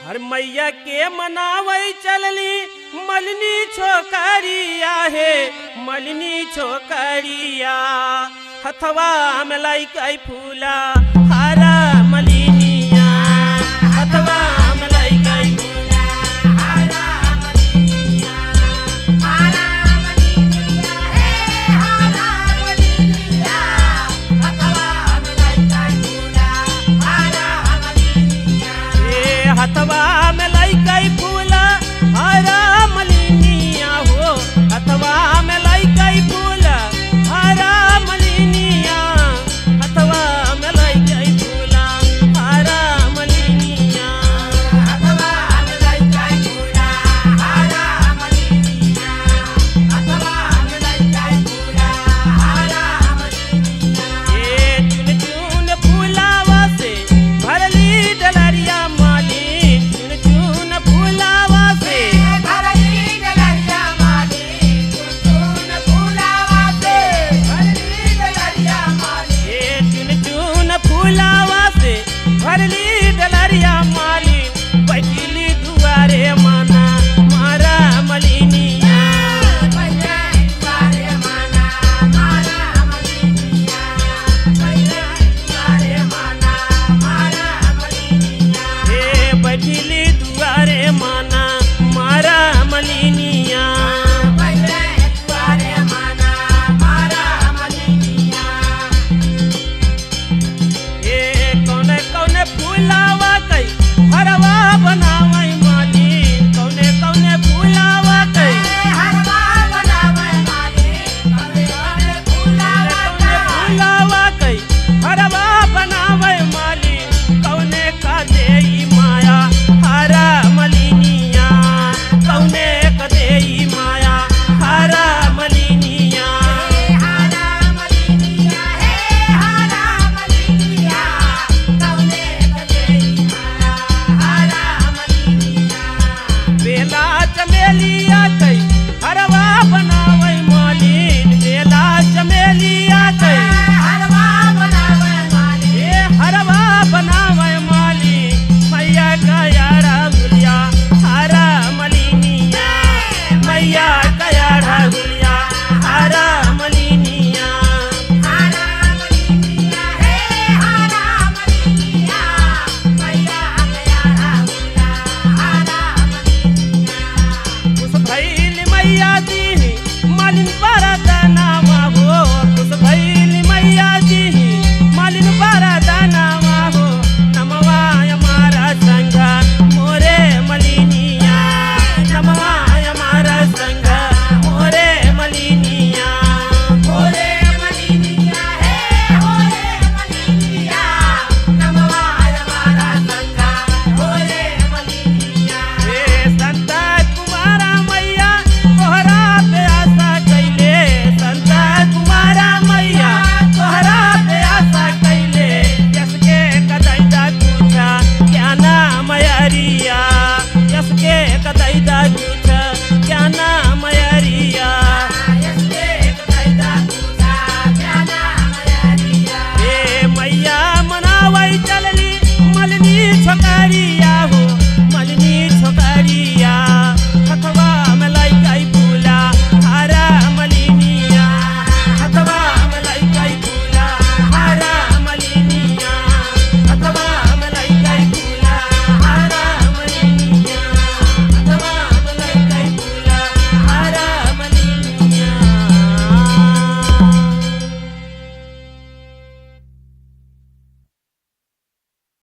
हर मैया के मनावई चलली मलिनी छोकरिया है मलिनी छोकरिया हथवा में लइकई फूला हरा मलिनिया हथवा में लइकई फूला हरा मलिनिया हरा मलिनिया हे हरा मलिनिया हथवा में लइकई फूला हरा मलिनिया हे हथवा में लइकई फूला हरा मलिनिया हो हथवा में लइकई फूला हरा मलिनिया हथवा में लइकई फूला हरा मलिनिया हथवा में लइकई फूला हरा मलिनिया हथवा में लइकई फूला हरा मलिनिया ए चुन चुन फूलावा से भरली डलरिया माली चुन चुन फूलावा से भरली डलरिया माली चुन चुन फूलावा से भरली डलरिया माली ए चुन चुन फूलावा से भरली डलरिया माली बैठली दुआरे माना मारा मलिनिया बैठे दुआरे माना मारा मलिनिया बैठे दुआरे माना मारा मलिनिया हे बैठली दुआरे माना मारा मलिनिया बैठे दुआरे माना मारा मलिनिया ए कौने कौने फूलावा कई हरवा बना